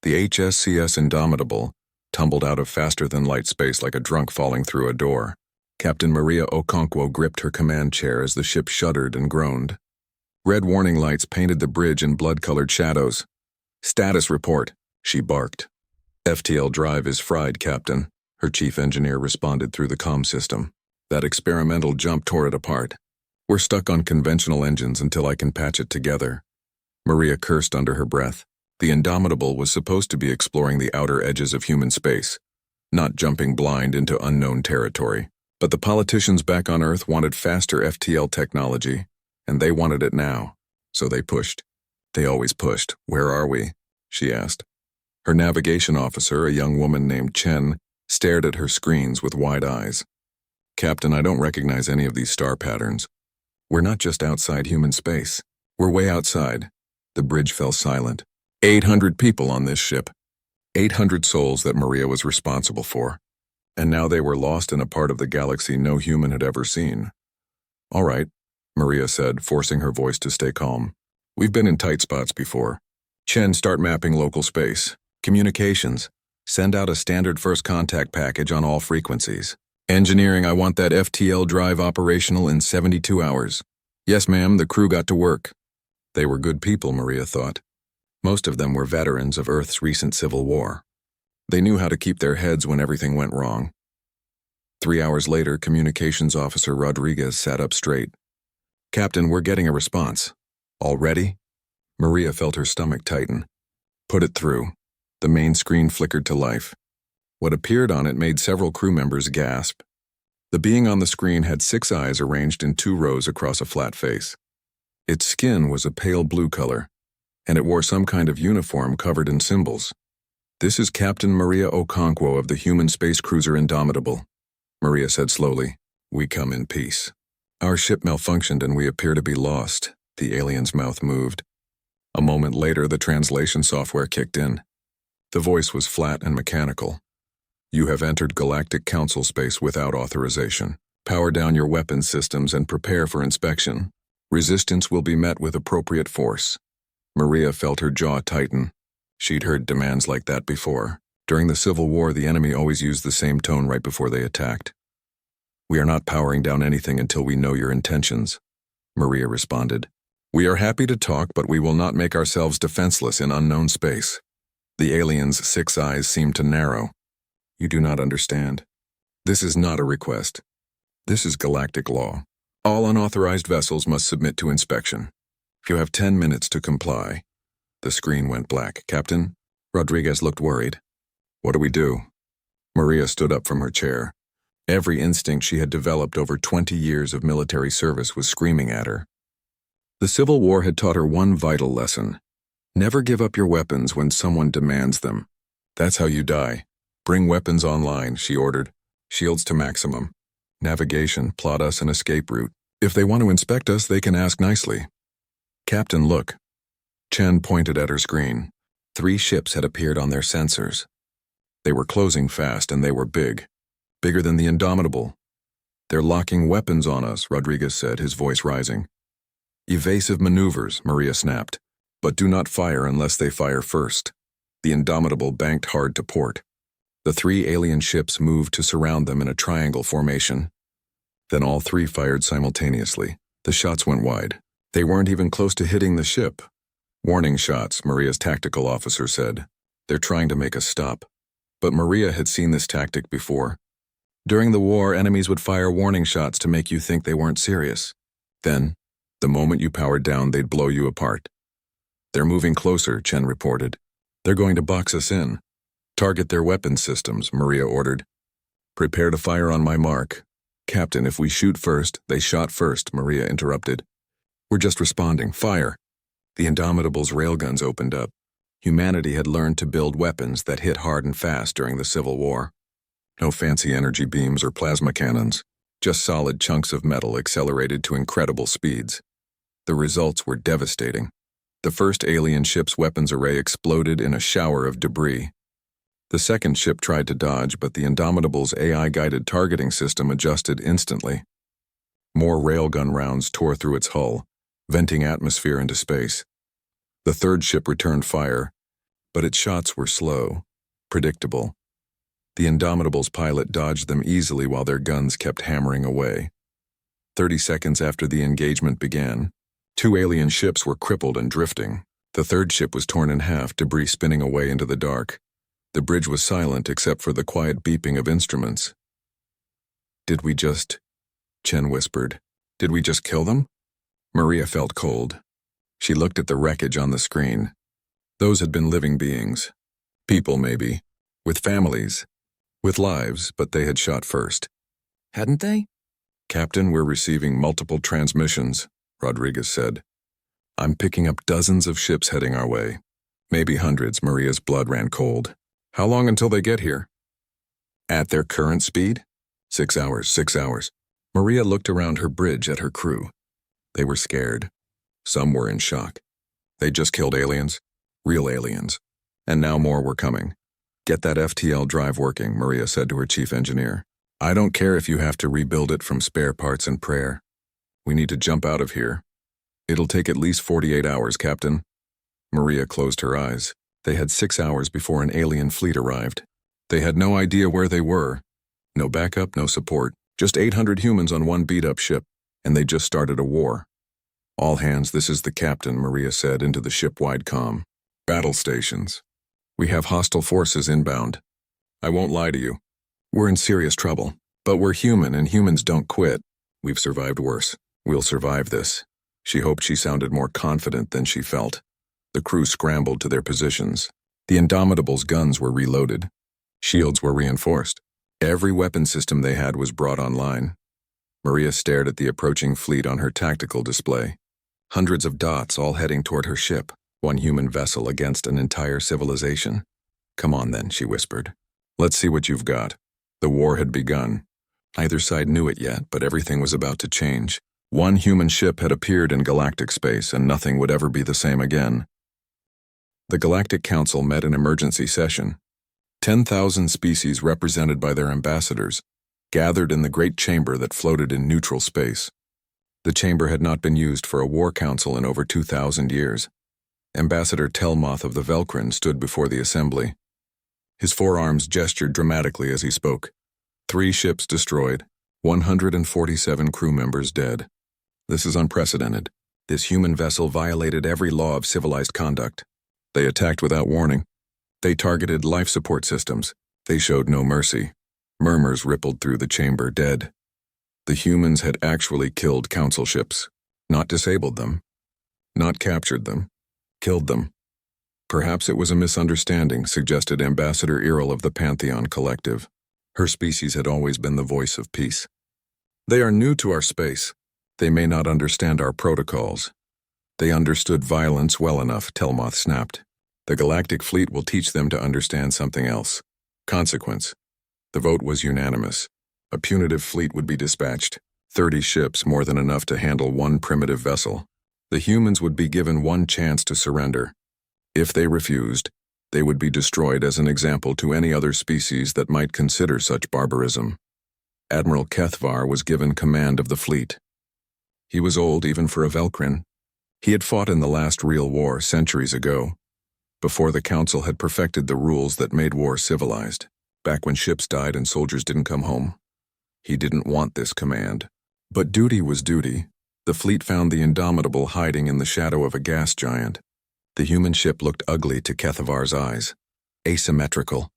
The HSCS Indomitable tumbled out of faster-than-light space like a drunk falling through a door. Captain Maria Okonkwo gripped her command chair as the ship shuddered and groaned. Red warning lights painted the bridge in blood-colored shadows. "Status report," she barked. "FTL drive is fried, Captain," her chief engineer responded through the comm system. "That experimental jump tore it apart. We're stuck on conventional engines until I can patch it together." Maria cursed under her breath. The Indomitable was supposed to be exploring the outer edges of human space, not jumping blind into unknown territory. But the politicians back on Earth wanted faster FTL technology, and they wanted it now. So they pushed. They always pushed. "Where are we?" she asked. Her navigation officer, a young woman named Chen, stared at her screens with wide eyes. "Captain, I don't recognize any of these star patterns. We're not just outside human space. We're way outside." The bridge fell silent. 800 people on this ship. 800 souls that Maria was responsible for. And now they were lost in a part of the galaxy no human had ever seen. "All right," Maria said, forcing her voice to stay calm. "We've been in tight spots before. Chen, start mapping local space. Communications. Send out a standard first contact package on all frequencies. Engineering, I want that FTL drive operational in 72 hours. Yes, ma'am, the crew got to work." They were good people, Maria thought. Most of them were veterans of Earth's recent civil war. They knew how to keep their heads when everything went wrong. 3 hours later, Communications Officer Rodriguez sat up straight. "Captain, we're getting a response." "Already?" Maria felt her stomach tighten. "Put it through." The main screen flickered to life. What appeared on it made several crew members gasp. The being on the screen had 6 eyes arranged in 2 rows across a flat face. Its skin was a pale blue color, and it wore some kind of uniform covered in symbols. "This is Captain Maria Okonkwo of the human space cruiser Indomitable," Maria said slowly. "We come in peace. Our ship malfunctioned and we appear to be lost." The alien's mouth moved. A moment later, the translation software kicked in. The voice was flat and mechanical. "You have entered Galactic Council space without authorization. Power down your weapons systems and prepare for inspection. Resistance will be met with appropriate force." Maria felt her jaw tighten. She'd heard demands like that before. During the Civil War, the enemy always used the same tone right before they attacked. "We are not powering down anything until we know your intentions," Maria responded. "We are happy to talk, but we will not make ourselves defenseless in unknown space." The alien's 6 eyes seemed to narrow. "You do not understand. This is not a request. This is galactic law. All unauthorized vessels must submit to inspection. You have 10 minutes to comply." The screen went black. "Captain?" Rodriguez looked worried. "What do we do?" Maria stood up from her chair. Every instinct she had developed over 20 years of military service was screaming at her. The Civil War had taught her one vital lesson. Never give up your weapons when someone demands them. That's how you die. "Bring weapons online," she ordered. "Shields to maximum. Navigation, plot us an escape route. If they want to inspect us, they can ask nicely." "Captain, look." Chen pointed at her screen. 3 ships had appeared on their sensors. They were closing fast and they were big. Bigger than the Indomitable. "They're locking weapons on us," Rodriguez said, his voice rising. "Evasive maneuvers," Maria snapped. "But do not fire unless they fire first." The Indomitable banked hard to port. The 3 alien ships moved to surround them in a triangle formation. Then all 3 fired simultaneously. The shots went wide. They weren't even close to hitting the ship. "Warning shots," Maria's tactical officer said. "They're trying to make us stop." But Maria had seen this tactic before. During the war, enemies would fire warning shots to make you think they weren't serious. Then, the moment you powered down, they'd blow you apart. "They're moving closer," Chen reported. "They're going to box us in." "Target their weapons systems," Maria ordered. "Prepare to fire on my mark." "Captain, if we shoot first," "They shot first," Maria interrupted. "We're just responding. Fire." The Indomitable's railguns opened up. Humanity had learned to build weapons that hit hard and fast during the Civil War. No fancy energy beams or plasma cannons, just solid chunks of metal accelerated to incredible speeds. The results were devastating. The first alien ship's weapons array exploded in a shower of debris. The second ship tried to dodge, but the Indomitable's AI-guided targeting system adjusted instantly. More railgun rounds tore through its hull, venting atmosphere into space. The third ship returned fire, But its shots were slow, predictable. The Indomitable's pilot dodged them easily while their guns kept hammering away. 30 seconds after the engagement began, 2 alien ships were crippled and drifting. The third ship was torn in half, debris spinning away into the dark. The bridge was silent except for the quiet beeping of instruments. "Did we just?" Chen whispered. "Did we just kill them?" Maria felt cold. She looked at the wreckage on the screen. Those had been living beings. People, maybe. With families. With lives, but they had shot first. Hadn't they? "Captain, we're receiving multiple transmissions," Rodriguez said. "I'm picking up dozens of ships heading our way. Maybe hundreds." Maria's blood ran cold. "How long until they get here?" "At their current speed? 6 hours, 6 hours. Maria looked around her bridge at her crew. They were scared. Some were in shock. They just killed aliens. Real aliens. And now more were coming. "Get that FTL drive working," Maria said to her chief engineer. "I don't care if you have to rebuild it from spare parts and prayer. We need to jump out of here. It'll take at least 48 hours, Captain." Maria closed her eyes. They had 6 hours before an alien fleet arrived. They had no idea where they were. No backup, no support. Just 800 humans on one beat-up ship, and they just started a war. "All hands, this is the captain," Maria said into the ship-wide comm. "Battle stations. We have hostile forces inbound. I won't lie to you. We're in serious trouble, but we're human and humans don't quit. We've survived worse. We'll survive this." She hoped she sounded more confident than she felt. The crew scrambled to their positions. The Indomitable's guns were reloaded. Shields were reinforced. Every weapon system they had was brought online. Maria stared at the approaching fleet on her tactical display. Hundreds of dots all heading toward her ship, one human vessel against an entire civilization. "Come on then," she whispered. "Let's see what you've got." The war had begun. Neither side knew it yet, but everything was about to change. One human ship had appeared in galactic space, and nothing would ever be the same again. The Galactic Council met in emergency session. 10,000 species represented by their ambassadors gathered in the great chamber that floated in neutral space. The chamber had not been used for a war council in over 2,000 years. Ambassador Telmoth of the Velkrin stood before the assembly. His forearms gestured dramatically as he spoke. 3 ships destroyed, 147 crew members dead. This is unprecedented. This human vessel violated every law of civilized conduct. They attacked without warning. They targeted life support systems. They showed no mercy. Murmurs rippled through the chamber, dead. The humans had actually killed council ships, not disabled them, not captured them, killed them. Perhaps it was a misunderstanding, suggested Ambassador Iril of the Pantheon Collective. Her species had always been the voice of peace. They are new to our space. They may not understand our protocols. They understood violence well enough, Telmoth snapped. The Galactic Fleet will teach them to understand something else. Consequence. The vote was unanimous. A punitive fleet would be dispatched. 30 ships, more than enough to handle one primitive vessel. The humans would be given one chance to surrender. If they refused, they would be destroyed as an example to any other species that might consider such barbarism. Admiral Kethvar was given command of the fleet. He was old even for a Velkrin. He had fought in the last real war centuries ago, before the Council had perfected the rules that made war civilized, back when ships died and soldiers didn't come home. He didn't want this command. But duty was duty. The fleet found the Indomitable hiding in the shadow of a gas giant. The human ship looked ugly to Kethavar's eyes. Asymmetrical.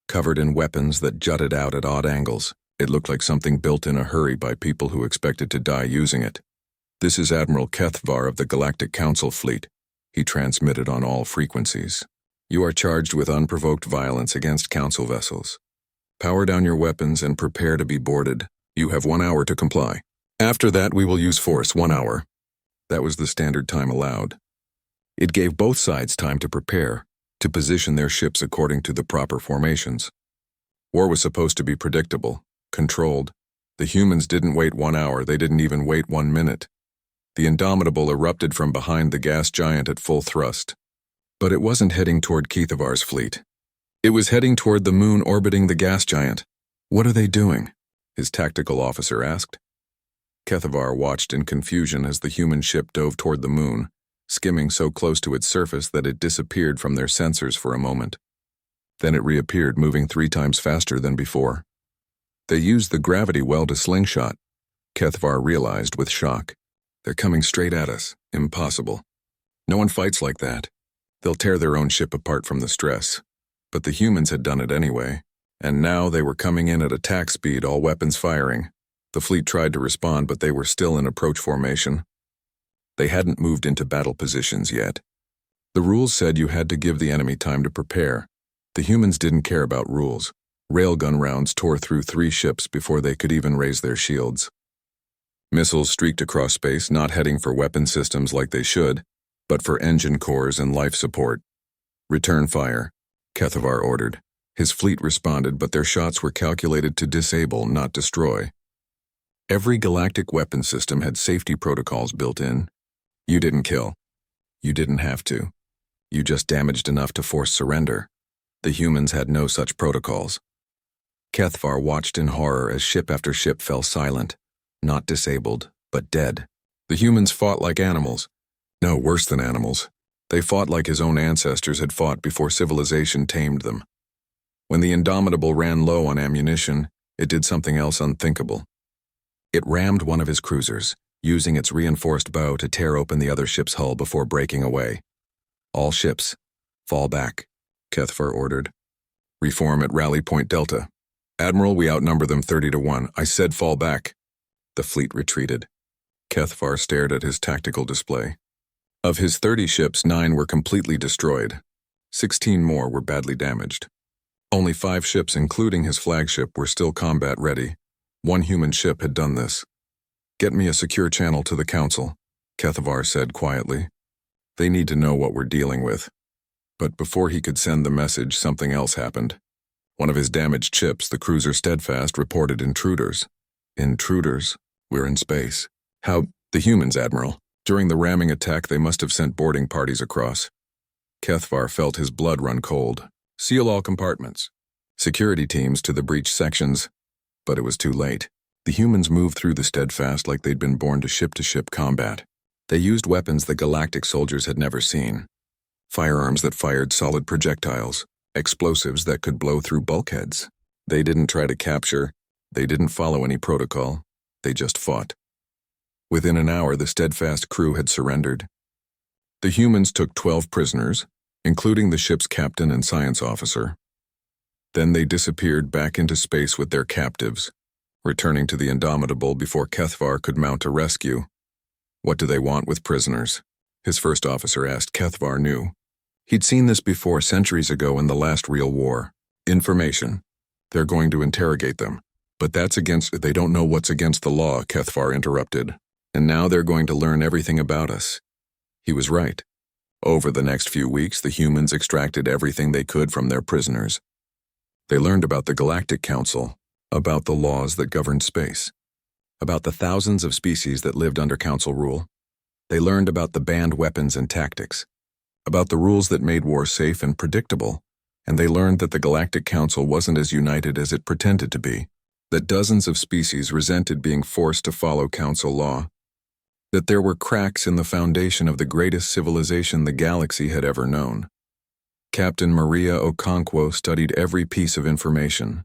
Covered in weapons that jutted out at odd angles, it looked like something built in a hurry by people who expected to die using it. "This is Admiral Kethvar of the Galactic Council Fleet," he transmitted on all frequencies. "You are charged with unprovoked violence against Council vessels. Power down your weapons and prepare to be boarded. You have 1 hour to comply. After that, we will use force. 1 hour." That was the standard time allowed. It gave both sides time to prepare, to position their ships according to the proper formations. War was supposed to be predictable, controlled. The humans didn't wait 1 hour, they didn't even wait 1 minute. The Indomitable erupted from behind the gas giant at full thrust. But it wasn't heading toward Kethavar's fleet. It was heading toward the moon orbiting the gas giant. "What are they doing?" his tactical officer asked. Kethavar watched in confusion as the human ship dove toward the moon, skimming so close to its surface that it disappeared from their sensors for a moment. Then it reappeared, moving 3 times faster than before. They used the gravity well to slingshot, Kethvar realized with shock. They're coming straight at us. Impossible. No one fights like that. They'll tear their own ship apart from the stress. But the humans had done it anyway, and now they were coming in at attack speed, all weapons firing. The fleet tried to respond, but they were still in approach formation. They hadn't moved into battle positions yet. The rules said you had to give the enemy time to prepare. The humans didn't care about rules. Railgun rounds tore through 3 ships before they could even raise their shields. Missiles streaked across space, not heading for weapon systems like they should, but for engine cores and life support. Return fire, Kethvar ordered. His fleet responded, but their shots were calculated to disable, not destroy. Every galactic weapon system had safety protocols built in. You didn't kill. You didn't have to. You just damaged enough to force surrender. The humans had no such protocols. Kethvar watched in horror as ship after ship fell silent, not disabled, but dead. The humans fought like animals. No, worse than animals. They fought like his own ancestors had fought before civilization tamed them. When the Indomitable ran low on ammunition, it did something else unthinkable. It rammed one of his cruisers, using its reinforced bow to tear open the other ship's hull before breaking away. All ships, fall back, Kethvar ordered. Reform at Rally Point Delta. Admiral, we outnumber them 30-1. I said fall back. The fleet retreated. Kethvar stared at his tactical display. Of his 30 ships, 9 were completely destroyed. 16 more were badly damaged. Only 5 ships, including his flagship, were still combat-ready. 1 human ship had done this. Get me a secure channel to the Council, Kethvar said quietly. They need to know what we're dealing with. But before he could send the message, something else happened. One of his damaged ships, the cruiser Steadfast, reported intruders. Intruders? We're in space. How? The humans, Admiral. During the ramming attack, they must have sent boarding parties across. Kethvar felt his blood run cold. Seal all compartments. Security teams to the breached sections. But it was too late. The humans moved through the Steadfast like they'd been born to ship combat. They used weapons the galactic soldiers had never seen. Firearms that fired solid projectiles. Explosives that could blow through bulkheads. They didn't try to capture. They didn't follow any protocol. They just fought. Within an hour, the Steadfast crew had surrendered. The humans took 12 prisoners, including the ship's captain and science officer. Then they disappeared back into space with their captives, returning to the Indomitable before Kethvar could mount a rescue. What do they want with prisoners? His first officer asked. Kethvar knew. He'd seen this before centuries ago in the last real war. Information. They're going to interrogate them. But that's against— They don't know what's against the law, Kethvar interrupted. And now they're going to learn everything about us. He was right. Over the next few weeks, the humans extracted everything they could from their prisoners. They learned about the Galactic Council, about the laws that governed space, about the thousands of species that lived under Council rule. They learned about the banned weapons and tactics, about the rules that made war safe and predictable, and they learned that the Galactic Council wasn't as united as it pretended to be, that dozens of species resented being forced to follow Council law, that there were cracks in the foundation of the greatest civilization the galaxy had ever known. Captain Maria Okonkwo studied every piece of information.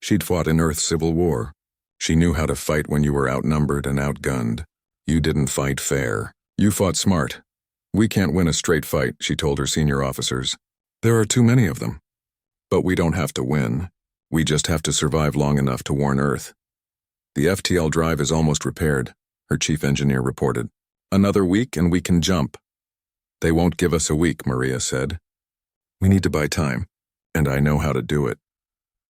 She'd fought in Earth's Civil War. She knew how to fight when you were outnumbered and outgunned. You didn't fight fair. You fought smart. We can't win a straight fight, she told her senior officers. There are too many of them. But we don't have to win. We just have to survive long enough to warn Earth. The FTL drive is almost repaired, her chief engineer reported. Another week and we can jump. They won't give us a week, Maria said. We need to buy time, and I know how to do it.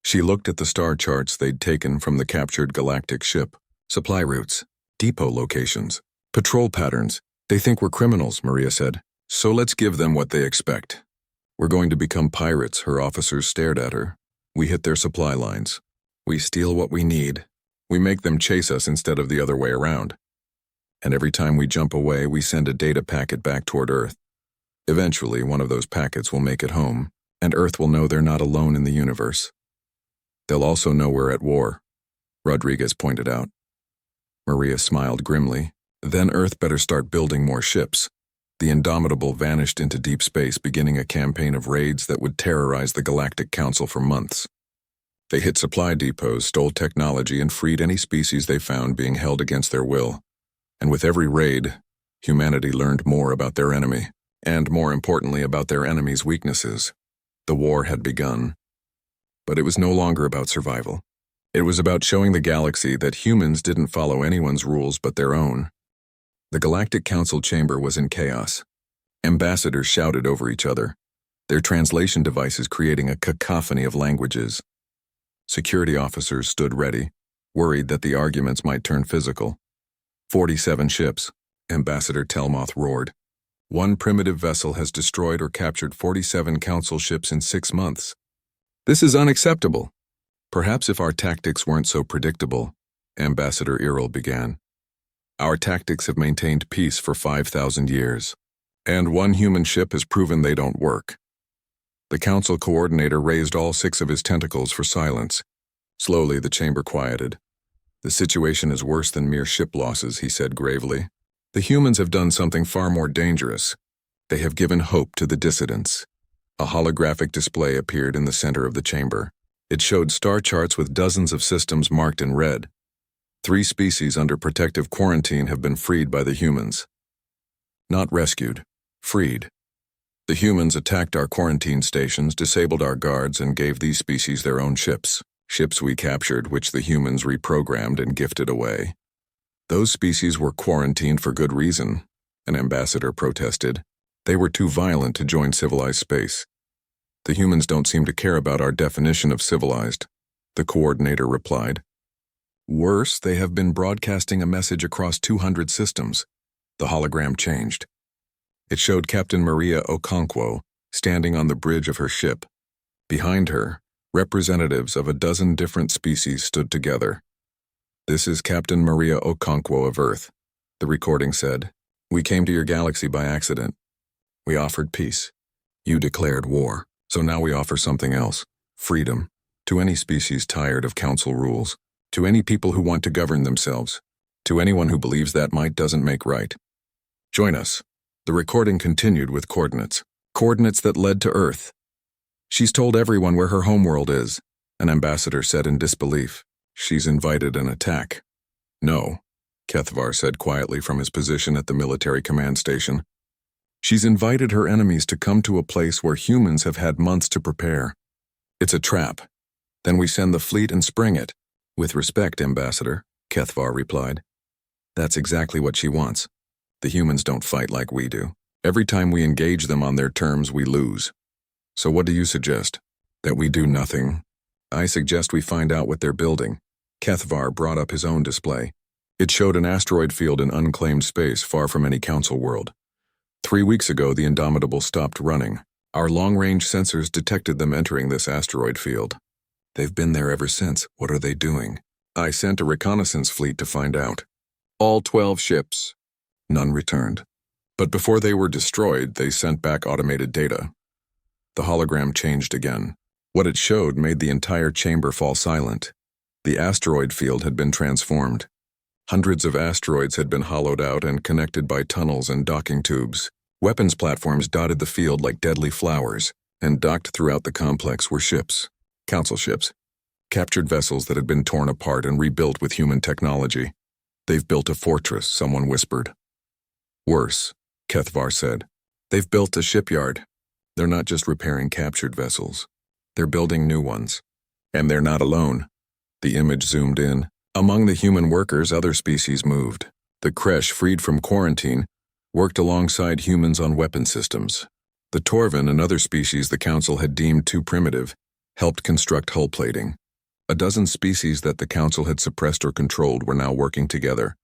She looked at the star charts they'd taken from the captured galactic ship. Supply routes, depot locations, patrol patterns. They think we're criminals, Maria said. So let's give them what they expect. We're going to become pirates, her officers stared at her. We hit their supply lines. We steal what we need. We make them chase us instead of the other way around. And every time we jump away, we send a data packet back toward Earth. Eventually, one of those packets will make it home, and Earth will know they're not alone in the universe. They'll also know we're at war, Rodriguez pointed out. Maria smiled grimly. Then Earth better start building more ships. The Indomitable vanished into deep space, beginning a campaign of raids that would terrorize the Galactic Council for months. They hit supply depots, stole technology, and freed any species they found being held against their will. And with every raid, humanity learned more about their enemy, and more importantly about their enemy's weaknesses. The war had begun. But it was no longer about survival. It was about showing the galaxy that humans didn't follow anyone's rules but their own. The Galactic Council chamber was in chaos. Ambassadors shouted over each other, their translation devices creating a cacophony of languages. Security officers stood ready, worried that the arguments might turn physical. 47 ships, Ambassador Telmoth roared. One primitive vessel has destroyed or captured 47 Council ships in 6 months. This is unacceptable. Perhaps if our tactics weren't so predictable, Ambassador Iril began. Our tactics have maintained peace for 5,000 years, and one human ship has proven they don't work. The Council coordinator raised all 6 of his tentacles for silence. Slowly, the chamber quieted. The situation is worse than mere ship losses, he said gravely. The humans have done something far more dangerous. They have given hope to the dissidents. A holographic display appeared in the center of the chamber. It showed star charts with dozens of systems marked in red. 3 species under protective quarantine have been freed by the humans. Not rescued, freed. The humans attacked our quarantine stations, disabled our guards, and gave these species their own ships. Ships we captured, which the humans reprogrammed and gifted away. Those species were quarantined for good reason, an ambassador protested. They were too violent to join civilized space. The humans don't seem to care about our definition of civilized, the coordinator replied. Worse, they have been broadcasting a message across 200 systems. The hologram changed. It showed Captain Maria Okonkwo standing on the bridge of her ship. Behind her, representatives of a dozen different species stood together. This is Captain Maria Okonkwo of Earth, the recording said. We came to your galaxy by accident. We offered peace. You declared war. So now we offer something else, freedom, to any species tired of council rules, to any people who want to govern themselves, to anyone who believes that might doesn't make right. Join us. The recording continued with coordinates that led to Earth. She's told everyone where her homeworld is, an ambassador said in disbelief. She's invited an attack. No, Kethvar said quietly from his position at the military command station. She's invited her enemies to come to a place where humans have had months to prepare. It's a trap. Then we send the fleet and spring it. With respect, Ambassador, Kethvar replied. That's exactly what she wants. The humans don't fight like we do. Every time we engage them on their terms, we lose. So what do you suggest? That we do nothing? I suggest we find out what they're building. Kethvar brought up his own display. It showed an asteroid field in unclaimed space far from any council world. 3 weeks ago, the Indomitable stopped running. Our long-range sensors detected them entering this asteroid field. They've been there ever since. What are they doing? I sent a reconnaissance fleet to find out. All 12 ships. None returned. But before they were destroyed, they sent back automated data. The hologram changed again. What it showed made the entire chamber fall silent. The asteroid field had been transformed. Hundreds of asteroids had been hollowed out and connected by tunnels and docking tubes. Weapons platforms dotted the field like deadly flowers, and docked throughout the complex were ships, council ships, captured vessels that had been torn apart and rebuilt with human technology. They've built a fortress, someone whispered. Worse, Kethvar said. They've built a shipyard. They're not just repairing captured vessels. They're building new ones. And they're not alone. The image zoomed in. Among the human workers, other species moved. The Kresh, freed from quarantine, worked alongside humans on weapon systems. The Torvin, another species the Council had deemed too primitive, helped construct hull plating. A dozen species that the Council had suppressed or controlled were now working together.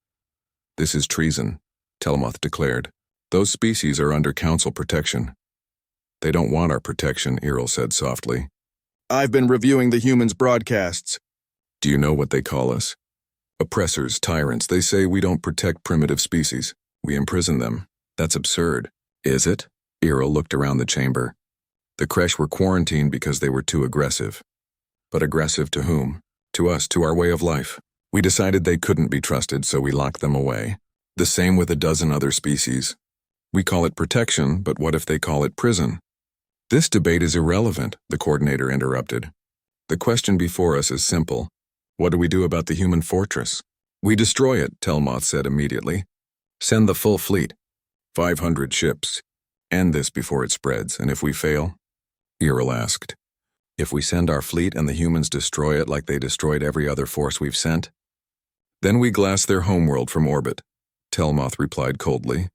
This is treason, Telmoth declared. Those species are under Council protection. They don't want our protection, Iril said softly. I've been reviewing the humans' broadcasts. Do you know what they call us? Oppressors, tyrants. They say we don't protect primitive species. We imprison them. That's absurd. Is it? Iril looked around the chamber. The Kresh were quarantined because they were too aggressive. But aggressive to whom? To us, to our way of life. We decided they couldn't be trusted, so we locked them away. The same with a dozen other species. We call it protection, but what if they call it prison? This debate is irrelevant, the coordinator interrupted. The question before us is simple. What do we do about the human fortress? We destroy it, Telmoth said immediately. Send the full fleet. 500 ships. End this before it spreads, and if we fail? Earl asked. If we send our fleet and the humans destroy it like they destroyed every other force we've sent? Then we glass their homeworld from orbit, Telmoth replied coldly.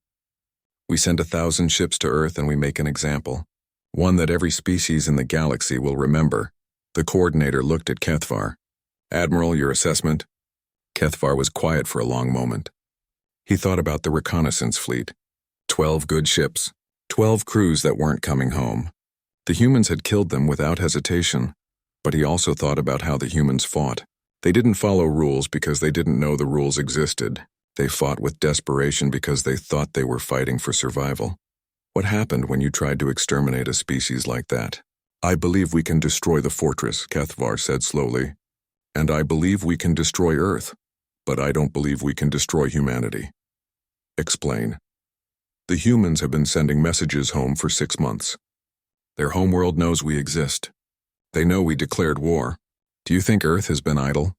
We send 1,000 ships to Earth and we make an example. One that every species in the galaxy will remember. The coordinator looked at Kethvar. Admiral, your assessment? Kethvar was quiet for a long moment. He thought about the reconnaissance fleet. 12 good ships. 12 crews that weren't coming home. The humans had killed them without hesitation. But he also thought about how the humans fought. They didn't follow rules because they didn't know the rules existed. They fought with desperation because they thought they were fighting for survival. What happened when you tried to exterminate a species like that? I believe we can destroy the fortress, Kethvar said slowly. And I believe we can destroy Earth. But I don't believe we can destroy humanity. Explain. The humans have been sending messages home for 6 months. Their homeworld knows we exist. They know we declared war. Do you think Earth has been idle?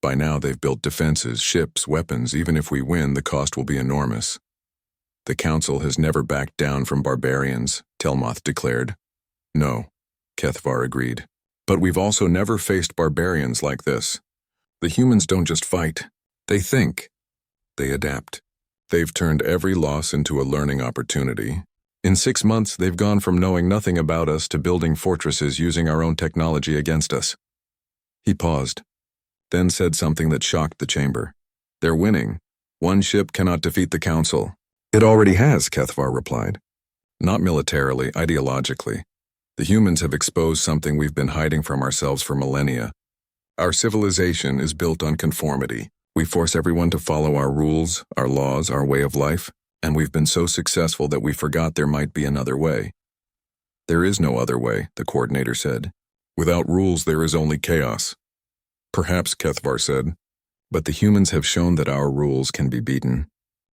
By now they've built defenses, ships, weapons. Even if we win, the cost will be enormous. The Council has never backed down from barbarians, Telmoth declared. No, Kethvar agreed. But we've also never faced barbarians like this. The humans don't just fight. They think. They adapt. They've turned every loss into a learning opportunity. In 6 months, they've gone from knowing nothing about us to building fortresses using our own technology against us. He paused, then said something that shocked the chamber. They're winning. One ship cannot defeat the Council. It already has, Kethvar replied. Not militarily, ideologically. The humans have exposed something we've been hiding from ourselves for millennia. Our civilization is built on conformity. We force everyone to follow our rules, our laws, our way of life, and we've been so successful that we forgot there might be another way. There is no other way, the coordinator said. Without rules, there is only chaos. Perhaps, Kethvar said, but the humans have shown that our rules can be beaten.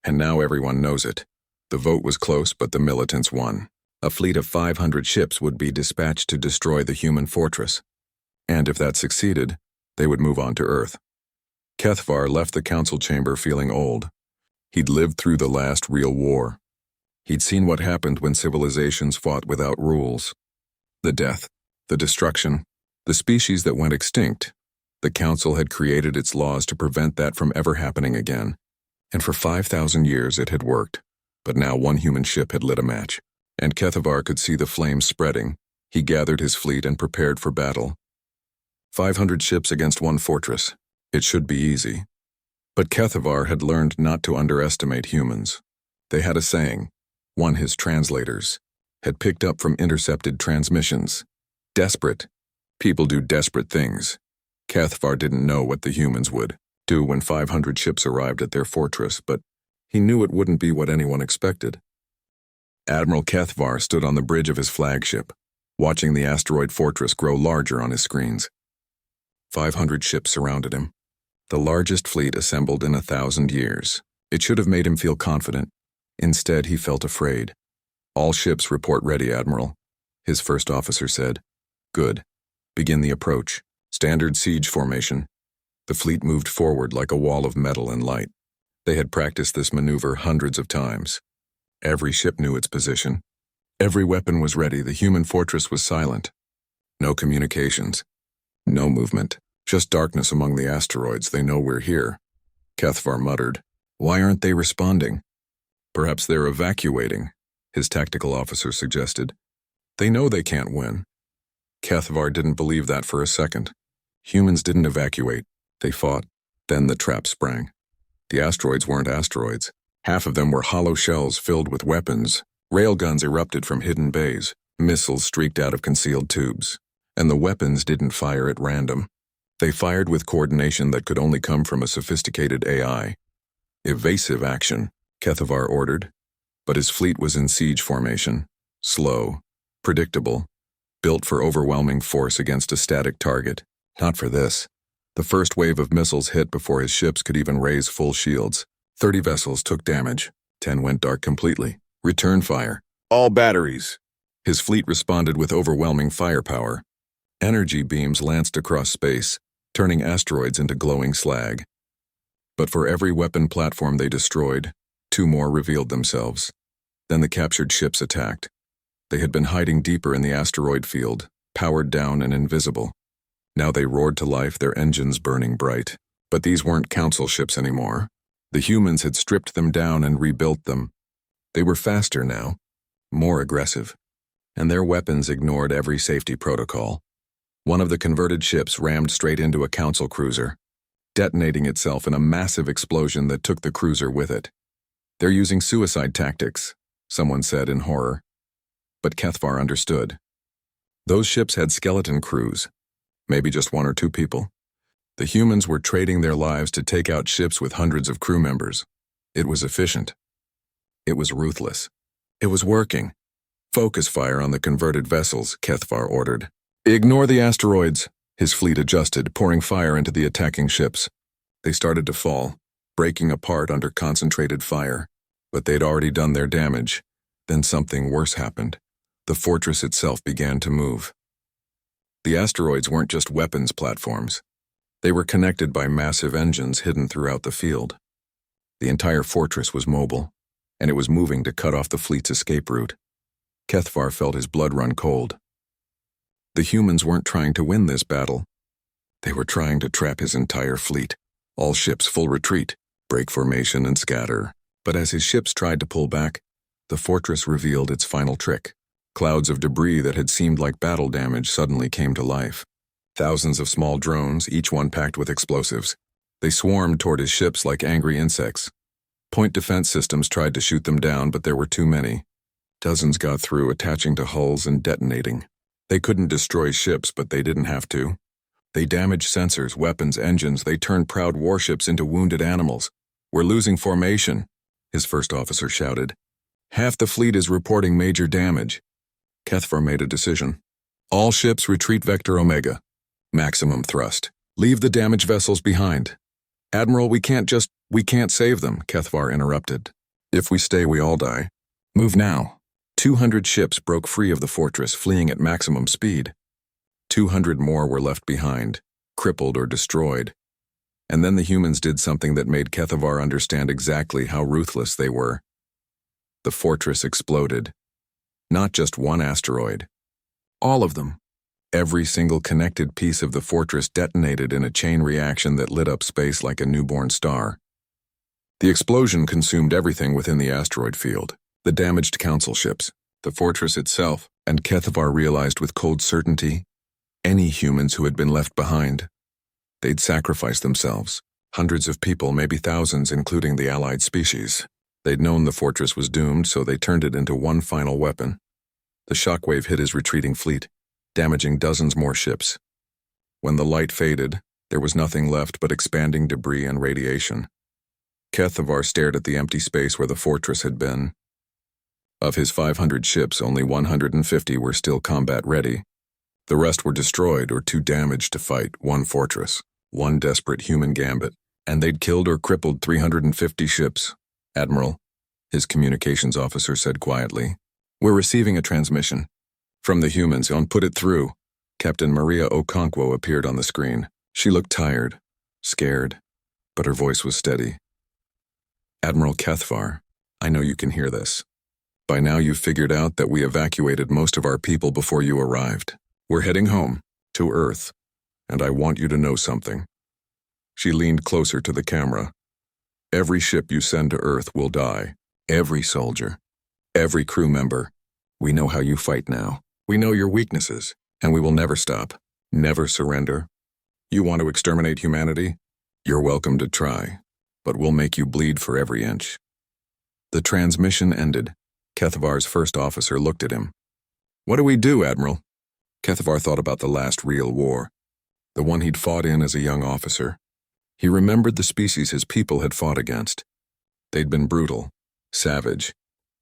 And now everyone knows it. The vote was close, but the militants won. A fleet of 500 ships would be dispatched to destroy the human fortress. And if that succeeded, they would move on to Earth. Kethvar left the council chamber feeling old. He'd lived through the last real war. He'd seen what happened when civilizations fought without rules. The death, the destruction, the species that went extinct. The council had created its laws to prevent that from ever happening again. And for 5,000 years it had worked. But now one human ship had lit a match, and Kethvar could see the flames spreading. He gathered his fleet and prepared for battle. 500 ships against one fortress. It should be easy. But Kethvar had learned not to underestimate humans. They had a saying, one his translators had picked up from intercepted transmissions. Desperate. People do desperate things. Kethvar didn't know what the humans would do when 500 ships arrived at their fortress, but he knew it wouldn't be what anyone expected. Admiral Kethvar stood on the bridge of his flagship, watching the asteroid fortress grow larger on his screens. 500 ships surrounded him. The largest fleet assembled in 1,000 years. It should have made him feel confident. Instead, he felt afraid. All ships report ready, Admiral, his first officer said. Good. Begin the approach. Standard siege formation. The fleet moved forward like a wall of metal and light. They had practiced this maneuver hundreds of times. Every ship knew its position. Every weapon was ready. The human fortress was silent. No communications. No movement. Just darkness among the asteroids. They know we're here. Kethvar muttered. Why aren't they responding? Perhaps they're evacuating, his tactical officer suggested. They know they can't win. Kethvar didn't believe that for a second. Humans didn't evacuate. They fought. Then the trap sprang. The asteroids weren't asteroids. Half of them were hollow shells filled with weapons. Railguns erupted from hidden bays. Missiles streaked out of concealed tubes. And the weapons didn't fire at random. They fired with coordination that could only come from a sophisticated AI. Evasive action, Kethvar ordered. But his fleet was in siege formation. Slow. Predictable. Built for overwhelming force against a static target. Not for this. The first wave of missiles hit before his ships could even raise full shields. 30 vessels took damage. 10 went dark completely. Return fire. All batteries. His fleet responded with overwhelming firepower. Energy beams lanced across space, turning asteroids into glowing slag. But for every weapon platform they destroyed, 2 more revealed themselves. Then the captured ships attacked. They had been hiding deeper in the asteroid field, powered down and invisible. Now they roared to life, their engines burning bright. But these weren't council ships anymore. The humans had stripped them down and rebuilt them. They were faster now, more aggressive, and their weapons ignored every safety protocol. One of the converted ships rammed straight into a council cruiser, detonating itself in a massive explosion that took the cruiser with it. "They're using suicide tactics," someone said in horror. But Kethvar understood. Those ships had skeleton crews, maybe just 1 or 2 people. The humans were trading their lives to take out ships with hundreds of crew members. It was efficient. It was ruthless. It was working. "Focus fire on the converted vessels," Kethvar ordered. "Ignore the asteroids." His fleet adjusted, pouring fire into the attacking ships. They started to fall, breaking apart under concentrated fire. But they'd already done their damage. Then something worse happened. The fortress itself began to move. The asteroids weren't just weapons platforms. They were connected by massive engines hidden throughout the field. The entire fortress was mobile, and it was moving to cut off the fleet's escape route. Kethvar felt his blood run cold. The humans weren't trying to win this battle. They were trying to trap his entire fleet. All ships full retreat, break formation and scatter. But as his ships tried to pull back, the fortress revealed its final trick. Clouds of debris that had seemed like battle damage suddenly came to life. Thousands of small drones, each one packed with explosives. They swarmed toward his ships like angry insects. Point defense systems tried to shoot them down, but there were too many. Dozens got through, attaching to hulls and detonating. They couldn't destroy ships, but they didn't have to. They damaged sensors, weapons, engines. They turned proud warships into wounded animals. "We're losing formation," his first officer shouted. "Half the fleet is reporting major damage." Kethvar made a decision. "All ships retreat Vector Omega. Maximum thrust. Leave the damaged vessels behind." "Admiral, we can't save them," Kethvar interrupted. "If we stay, we all die. Move now." 200 ships broke free of the fortress, fleeing at maximum speed. 200 more were left behind, crippled or destroyed. And then the humans did something that made Kethvar understand exactly how ruthless they were. The fortress exploded. Not just one asteroid. All of them. Every single connected piece of the fortress detonated in a chain reaction that lit up space like a newborn star. The explosion consumed everything within the asteroid field. The damaged council ships, the fortress itself, and Kethvar realized with cold certainty, any humans who had been left behind. They'd sacrificed themselves. Hundreds of people, maybe thousands, including the allied species. They'd known the fortress was doomed, so they turned it into one final weapon. The shockwave hit his retreating fleet, damaging dozens more ships. When the light faded, there was nothing left but expanding debris and radiation. Kethvar stared at the empty space where the fortress had been. Of his 500 ships, only 150 were still combat-ready. The rest were destroyed or too damaged to fight. One fortress, one desperate human gambit, and they'd killed or crippled 350 ships. "Admiral," his communications officer said quietly, "we're receiving a transmission. From the humans, put it through." Captain Maria Okonkwo appeared on the screen. She looked tired, scared, but her voice was steady. "Admiral Kethvar, I know you can hear this. By now you've figured out that we evacuated most of our people before you arrived. We're heading home, to Earth, and I want you to know something." She leaned closer to the camera. "Every ship you send to Earth will die. Every soldier. Every crew member. We know how you fight now. We know your weaknesses, and we will never stop. Never surrender. You want to exterminate humanity? You're welcome to try, but we'll make you bleed for every inch." The transmission ended. Kethvar's first officer looked at him. "What do we do, Admiral?" Kethvar thought about the last real war, the one he'd fought in as a young officer. He remembered the species his people had fought against. They'd been brutal, savage.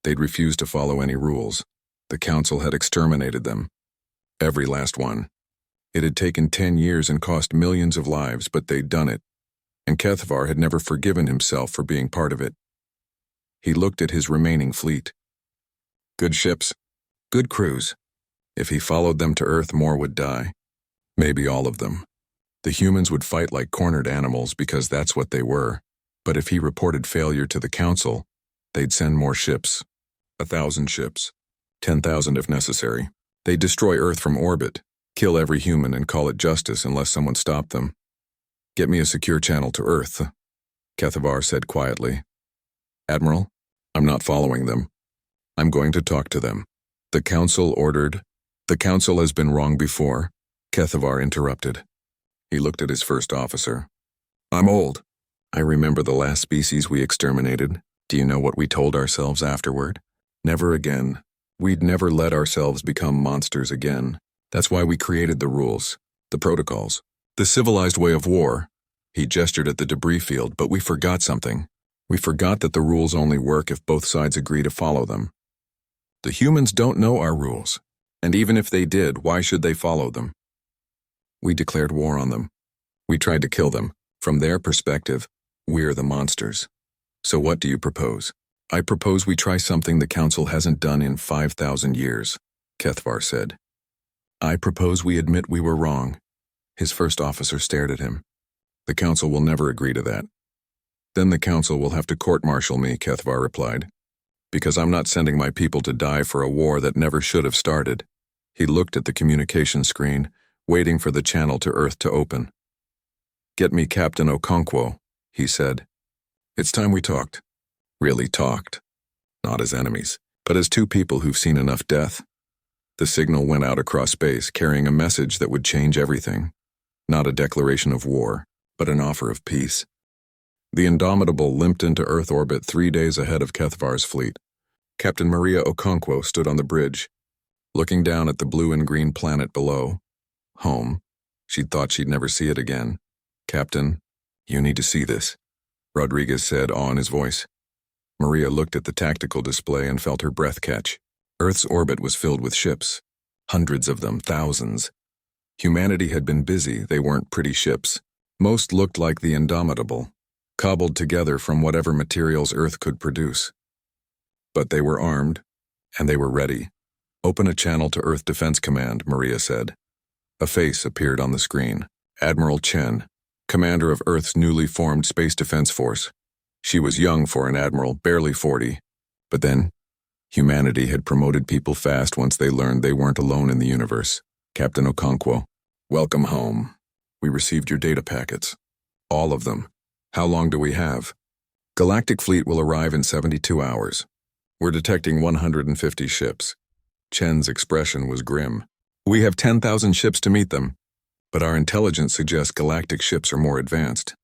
They'd refused to follow any rules. The Council had exterminated them. Every last one. It had taken 10 years and cost millions of lives, but they'd done it. And Kethvar had never forgiven himself for being part of it. He looked at his remaining fleet. Good ships, good crews. If he followed them to Earth, more would die. Maybe all of them. The humans would fight like cornered animals because that's what they were. But if he reported failure to the Council, they'd send more ships. 1,000 ships. 10,000 if necessary. They'd destroy Earth from orbit, kill every human and call it justice unless someone stopped them. Get me a secure channel to Earth, Kethavar said quietly. Admiral, I'm not following them. I'm going to talk to them. The Council ordered. The Council has been wrong before, Kethavar interrupted. He looked at his first officer. I'm old. I remember the last species we exterminated. Do you know what we told ourselves afterward? Never again. We'd never let ourselves become monsters again. That's why we created the rules, the protocols, the civilized way of war. He gestured at the debris field, but we forgot something. We forgot that the rules only work if both sides agree to follow them. The humans don't know our rules, and even if they did, why should they follow them? We declared war on them. We tried to kill them. From their perspective, we're the monsters. So what do you propose? I propose we try something the Council hasn't done in 5,000 years, Kethavar said. I propose we admit we were wrong. His first officer stared at him. The Council will never agree to that. Then the Council will have to court-martial me, Kethavar replied. Because I'm not sending my people to die for a war that never should have started. He looked at the communication screen, waiting for the channel to Earth to open. Get me Captain Okonkwo, he said. It's time we talked. Really talked. Not as enemies, but as two people who've seen enough death. The signal went out across space, carrying a message that would change everything. Not a declaration of war, but an offer of peace. The Indomitable limped into Earth orbit 3 days ahead of Kethavar's fleet. Captain Maria Okonkwo stood on the bridge, looking down at the blue and green planet below. Home. She'd thought she'd never see it again. Captain, you need to see this, Rodriguez said, awe in his voice. Maria looked at the tactical display and felt her breath catch. Earth's orbit was filled with ships. Hundreds of them, thousands. Humanity had been busy, they weren't pretty ships. Most looked like the Indomitable, cobbled together from whatever materials Earth could produce. But they were armed, and they were ready. Open a channel to Earth Defense Command, Maria said. A face appeared on the screen. Admiral Chen, commander of Earth's newly formed Space Defense Force. She was young for an admiral, barely 40. But then, humanity had promoted people fast once they learned they weren't alone in the universe. Captain Okonkwo, welcome home. We received your data packets. All of them. How long do we have? Galactic Fleet will arrive in 72 hours. We're detecting 150 ships. Chen's expression was grim. We have 10,000 ships to meet them. But our intelligence suggests galactic ships are more advanced.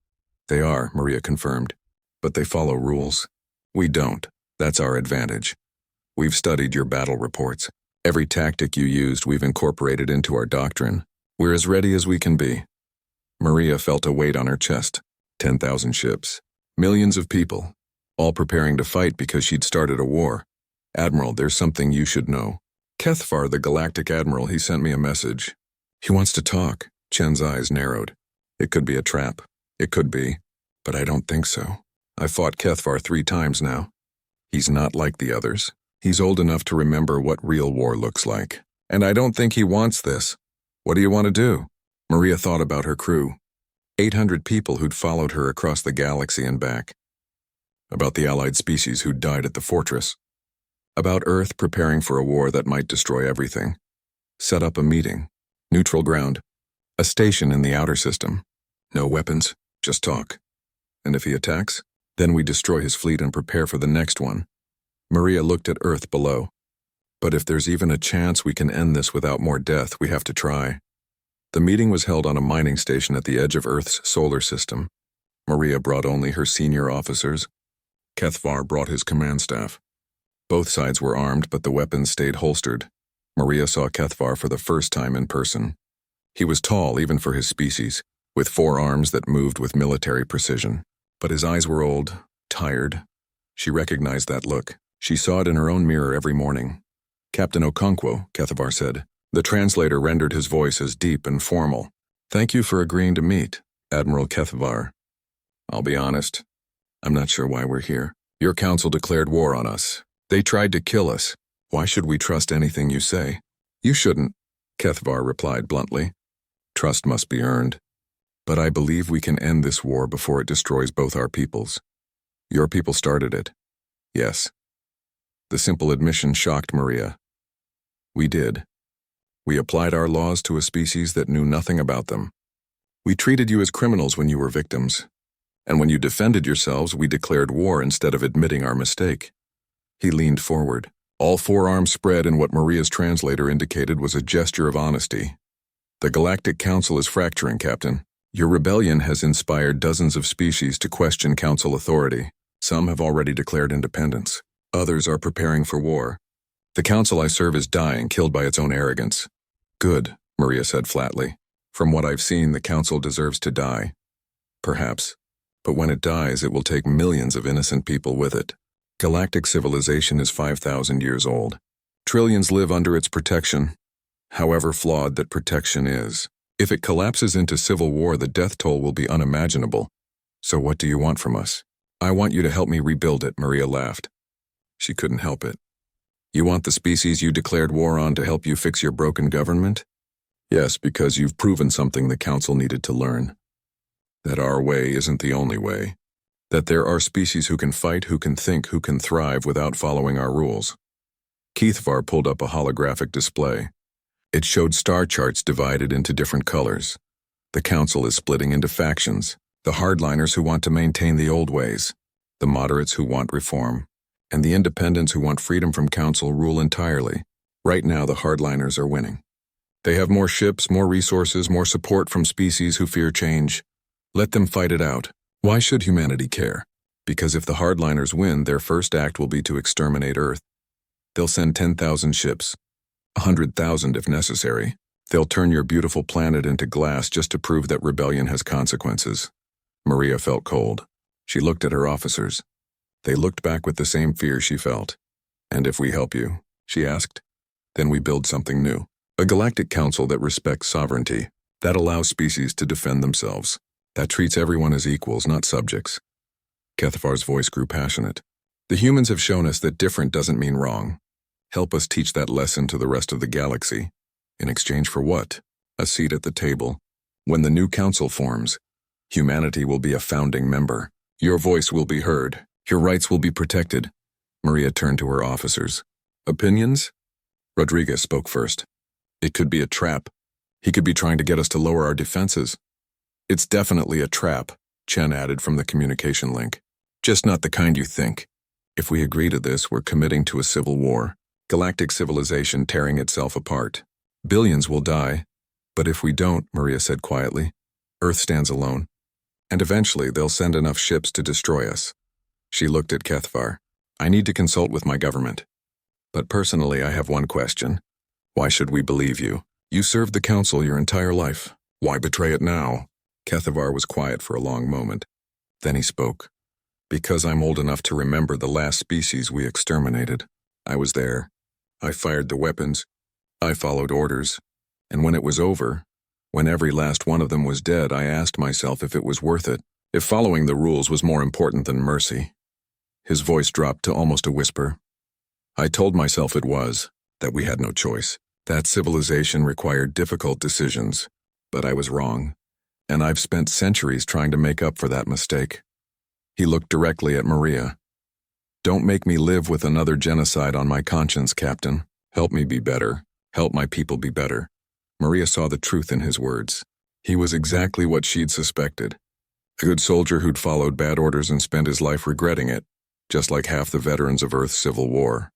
They are, Maria confirmed. But they follow rules. We don't. That's our advantage. We've studied your battle reports. Every tactic you used we've incorporated into our doctrine. We're as ready as we can be. Maria felt a weight on her chest. 10,000 ships. Millions of people. All preparing to fight because she'd started a war. Admiral, there's something you should know. Kethavar, the Galactic Admiral, he sent me a message. He wants to talk. Chen's eyes narrowed. It could be a trap. It could be. But I don't think so. I've fought Kethavar 3 times now. He's not like the others. He's old enough to remember what real war looks like. And I don't think he wants this. What do you want to do? Maria thought about her crew. 800 people who'd followed her across the galaxy and back. About the allied species who'd died at the fortress. About Earth preparing for a war that might destroy everything. Set up a meeting. Neutral ground. A station in the outer system. No weapons, just talk. And if he attacks, then we destroy his fleet and prepare for the next one. Maria looked at Earth below. But if there's even a chance we can end this without more death, we have to try. The meeting was held on a mining station at the edge of Earth's solar system. Maria brought only her senior officers. Kethavar brought his command staff. Both sides were armed, but the weapons stayed holstered. Maria saw Kethavar for the first time in person. He was tall even for his species, with 4 arms that moved with military precision. But his eyes were old, tired. She recognized that look. She saw it in her own mirror every morning. Captain Okonkwo, Kethavar said. The translator rendered his voice as deep and formal. Thank you for agreeing to meet, Admiral Kethavar. I'll be honest. I'm not sure why we're here. Your council declared war on us. They tried to kill us. Why should we trust anything you say? You shouldn't, Kethvar replied bluntly. Trust must be earned. But I believe we can end this war before it destroys both our peoples. Your people started it. Yes. The simple admission shocked Maria. We did. We applied our laws to a species that knew nothing about them. We treated you as criminals when you were victims. And when you defended yourselves, we declared war instead of admitting our mistake. He leaned forward. All four arms spread in what Maria's translator indicated was a gesture of honesty. The Galactic Council is fracturing, Captain. Your rebellion has inspired dozens of species to question Council authority. Some have already declared independence. Others are preparing for war. The Council I serve is dying, killed by its own arrogance. Good, Maria said flatly. From what I've seen, the Council deserves to die. Perhaps. But when it dies, it will take millions of innocent people with it. Galactic civilization is 5,000 years old. Trillions live under its protection, however flawed that protection is. If it collapses into civil war, the death toll will be unimaginable. So what do you want from us? I want you to help me rebuild it, Maria laughed. She couldn't help it. You want the species you declared war on to help you fix your broken government? Yes, because you've proven something the Council needed to learn. That our way isn't the only way. That there are species who can fight, who can think, who can thrive without following our rules. Kethvar pulled up a holographic display. It showed star charts divided into different colors. The Council is splitting into factions. The hardliners who want to maintain the old ways. The moderates who want reform. And the independents who want freedom from Council rule entirely. Right now, the hardliners are winning. They have more ships, more resources, more support from species who fear change. Let them fight it out. Why should humanity care? Because if the hardliners win, their first act will be to exterminate Earth. They'll send 10,000 ships, 100,000 if necessary. They'll turn your beautiful planet into glass just to prove that rebellion has consequences. Maria felt cold. She looked at her officers. They looked back with the same fear she felt. And if we help you, she asked, then we build something new. A galactic council that respects sovereignty, that allows species to defend themselves, that treats everyone as equals, not subjects. Kethvar's voice grew passionate. The humans have shown us that different doesn't mean wrong. Help us teach that lesson to the rest of the galaxy. In exchange for what? A seat at the table. When the new council forms, humanity will be a founding member. Your voice will be heard. Your rights will be protected. Maria turned to her officers. Opinions? Rodriguez spoke first. It could be a trap. He could be trying to get us to lower our defenses. It's definitely a trap, Chen added from the communication link. Just not the kind you think. If we agree to this, we're committing to a civil war. Galactic civilization tearing itself apart. Billions will die. But if we don't, Maria said quietly, Earth stands alone. And eventually they'll send enough ships to destroy us. She looked at Kethvar. I need to consult with my government. But personally, I have one question. Why should we believe you? You served the council your entire life. Why betray it now? Kethvar was quiet for a long moment. Then he spoke. Because I'm old enough to remember the last species we exterminated. I was there. I fired the weapons. I followed orders. And when it was over, when every last one of them was dead, I asked myself if it was worth it, if following the rules was more important than mercy. His voice dropped to almost a whisper. I told myself it was, that we had no choice, that civilization required difficult decisions. But I was wrong, and I've spent centuries trying to make up for that mistake. He looked directly at Maria. Don't make me live with another genocide on my conscience, Captain. Help me be better. Help my people be better. Maria saw the truth in his words. He was exactly what she'd suspected. A good soldier who'd followed bad orders and spent his life regretting it, just like half the veterans of Earth's civil war.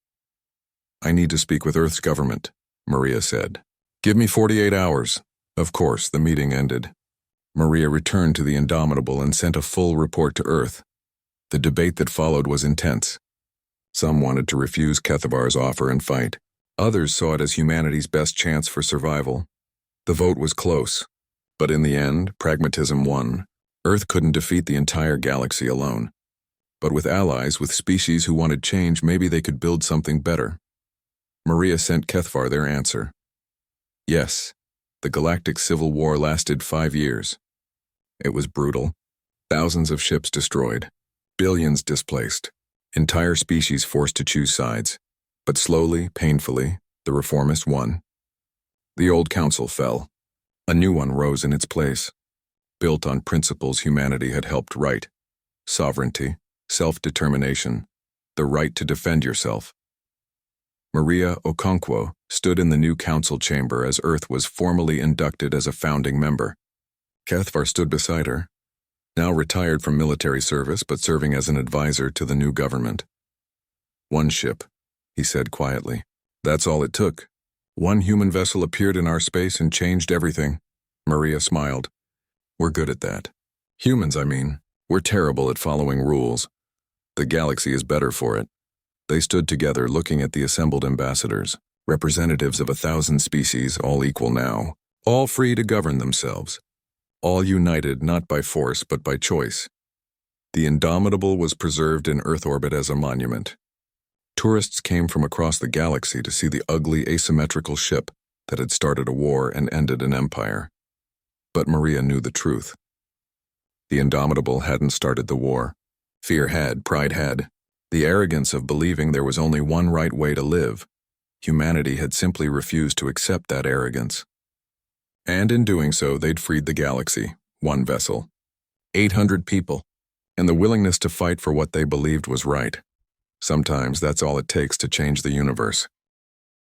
I need to speak with Earth's government, Maria said. Give me 48 hours. Of course, the meeting ended. Maria returned to the Indomitable and sent a full report to Earth. The debate that followed was intense. Some wanted to refuse Kethvar's offer and fight. Others saw it as humanity's best chance for survival. The vote was close, but in the end, pragmatism won. Earth couldn't defeat the entire galaxy alone. But with allies, with species who wanted change, maybe they could build something better. Maria sent Kethvar their answer. Yes, the Galactic Civil War lasted 5 years. It was brutal. Thousands of ships destroyed. Billions displaced. Entire species forced to choose sides. But slowly, painfully, the reformist won. The old council fell. A new one rose in its place, built on principles humanity had helped write: sovereignty, self-determination, the right to defend yourself. Maria Okonkwo stood in the new council chamber as Earth was formally inducted as a founding member. Cathvar stood beside her, now retired from military service but serving as an advisor to the new government. One ship, he said quietly. That's all it took. One human vessel appeared in our space and changed everything. Maria smiled. We're good at that. Humans, I mean. We're terrible at following rules. The galaxy is better for it. They stood together looking at the assembled ambassadors, representatives of 1,000 species, all equal now, all free to govern themselves, all united not by force but by choice. The Indomitable was preserved in Earth orbit as a monument. Tourists came from across the galaxy to see the ugly, asymmetrical ship that had started a war and ended an empire. But Maria knew the truth. The Indomitable hadn't started the war. Fear had, pride had. The arrogance of believing there was only one right way to live. Humanity had simply refused to accept that arrogance. And in doing so, they'd freed the galaxy, one vessel, 800 people, and the willingness to fight for what they believed was right. Sometimes that's all it takes to change the universe.